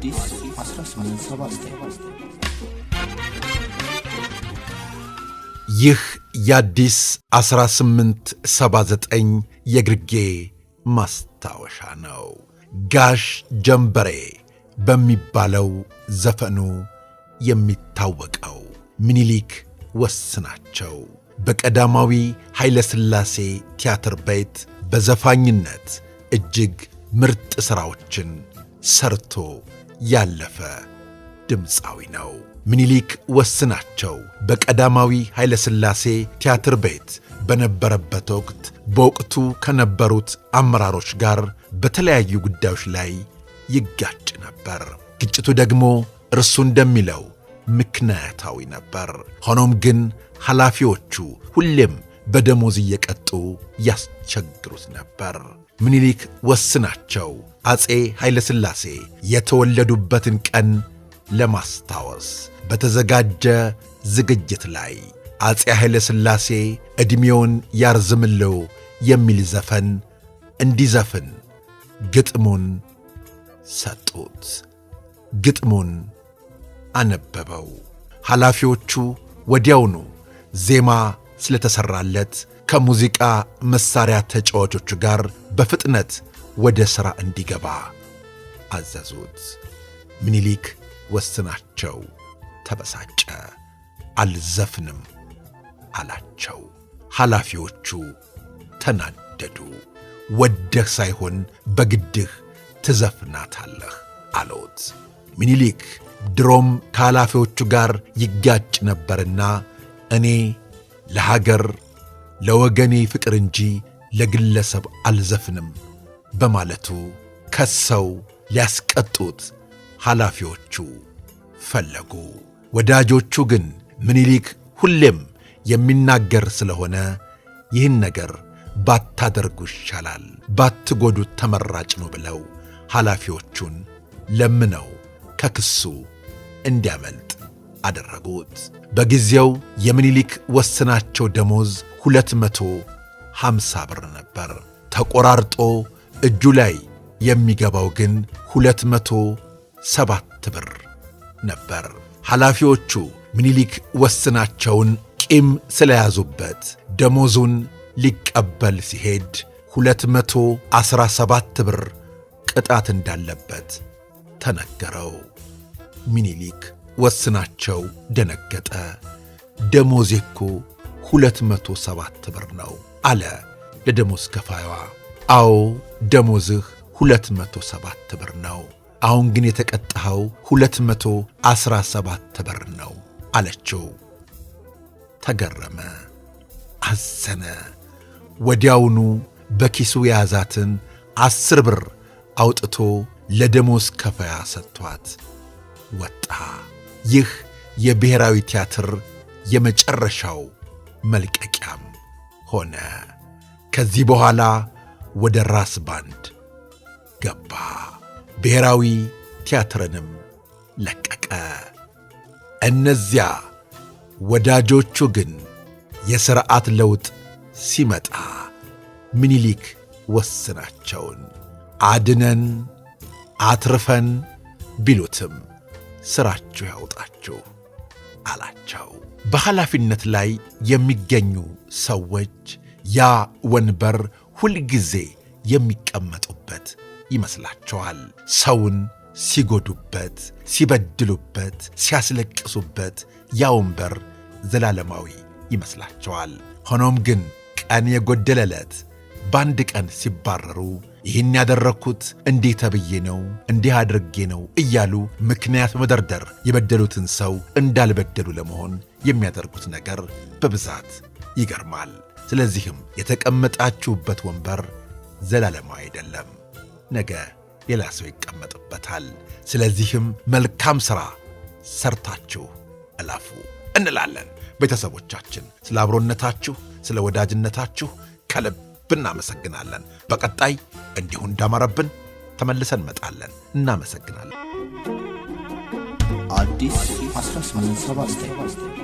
አዲስ 1879 ይህ የአዲስ 1879 የግርጌ ማስታወሻ ነው። ጋሽ ጀንበሬ በሚባለው ዘፈኑ የሚታወቀው ምኒልክ ወስናቸው በቀዳማዊ ኃይለ ሥላሴ ቲያትር ቤት በዘፋኝነት እጅግ ምርጥ ሥራዎችን ሰርቶ ያለፈ ድምፃዊ ነው። ምኒልክ ወስናቸው በቀዳማዊ ኃይለ ሥላሴ ቲያትር ቤት በነበረበት ወቅት በወቅቱ ከነበሩት አመራሮች ጋር በተለያዩ ጉዳዮች ላይ ይጋጭ ነበር። ግጭቱ ደግሞ እርሱ እንደሚለው ምክንያታዊ ነበር። ሆኖም ግን ኃላፊዎቹ ሁሌም በደሞዝ እየቀጡ ያስቸግሩት ነበር። ምኒልክ ወስናቸው አፄ ኃይለ ሥላሴ የተወለዱበትን ቀን ለማስታወስ በተዘጋጀ ዝግጅት ላይ አፄ ኃይለ ሥላሴ ዕድሜውን ያርዝምለው የሚል ዘፈን እንዲዘፍን ግጥሙን ሰጡት። ግጥሙን አነበበው። ኃላፊዎቹ ወዲያውኑ ዜማ ስለተሰራለት ከሙዚቃ መሳሪያ ተጫዋቾቹ ጋር በፍጥነት ወደ ሥራ እንዲገባ አዘዙት። ምኒልክ ወስናቸው ተበሳጨ። አልዘፍንም አላቸው። ኃላፊዎቹ ተናደዱ። ወደህ ሳይሆን በግድህ ትዘፍናታለህ አሉት። ምኒልክ ድሮም ከኃላፊዎቹ ጋር ይጋጭ ነበርና እኔ ለሀገር ለወገኔ ፍቅር እንጂ ለግለሰብ አልዘፍንም በማለቱ ከሰው ሊያስቀጡት ኃላፊዎቹ ፈለጉ። ወዳጆቹ ግን ምኒልክ ሁሌም የሚናገር ስለሆነ ይህን ነገር ባታደርጉ ይሻላል፣ ባትጎዱት ተመራጭ ነው ብለው ኃላፊዎቹን ለምነው ከክሱ እንዲያመልጥ አደረጉት። በጊዜው የምኒልክ ወስናቸው ደሞዝ 250 ብር ነበር። ተቆራርጦ እጁ ላይ የሚገባው ግን 207 ብር ነበር። ኃላፊዎቹ ምኒልክ ወስናቸውን ቂም ስለያዙበት ደሞዙን ሊቀበል ሲሄድ 217 ብር ቅጣት እንዳለበት ተነገረው። ምኒልክ ወስናቸው ደነገጠ። ደሞዜ እኮ 207 ብር ነው አለ ለደሞዝ ከፋዩዋ። አዎ ደሞዝህ 207 ብር ነው፣ አሁን ግን የተቀጣኸው 217 ብር ነው አለችው። ተገረመ፣ አዘነ። ወዲያውኑ በኪሱ የያዛትን 10 ብር አውጥቶ ለደሞዝ ከፋያ ሰጥቷት ወጣ። ይህ የብሔራዊ ቲያትር የመጨረሻው መልቀቂያም ሆነ። ከዚህ በኋላ ወደ ራስ ባንድ ገባ። ብሔራዊ ቲያትርንም ለቀቀ። እነዚያ ወዳጆቹ ግን የሥርዓት ለውጥ ሲመጣ ምኒልክ ወስናቸውን አድነን አትርፈን ቢሉትም ሥራችሁ ያውጣችሁ አላቸው። በኃላፊነት ላይ የሚገኙ ሰዎች ያ ወንበር ሁልጊዜ የሚቀመጡበት ይመስላቸዋል። ሰውን ሲጎዱበት፣ ሲበድሉበት፣ ሲያስለቅሱበት ያ ወንበር ዘላለማዊ ይመስላቸዋል። ሆኖም ግን ቀን የጎደለለት በአንድ ቀን ሲባረሩ ይህን ያደረግኩት እንዲህ ተብዬ ነው፣ እንዲህ አድርጌ ነው እያሉ ምክንያት መደርደር የበደሉትን ሰው እንዳልበደሉ ለመሆን የሚያደርጉት ነገር በብዛት ይገርማል። ስለዚህም የተቀመጣችሁበት ወንበር ዘላለማዊ አይደለም፣ ነገ ሌላ ሰው ይቀመጥበታል። ስለዚህም መልካም ሥራ ሰርታችሁ እለፉ እንላለን። ቤተሰቦቻችን ስለ አብሮነታችሁ፣ ስለ ወዳጅነታችሁ ከልብ እናመሰግናለን። በቀጣይ እንዲሁ እንዳማረብን ተመልሰን እንመጣለን። እናመሰግናለን። አዲስ 1879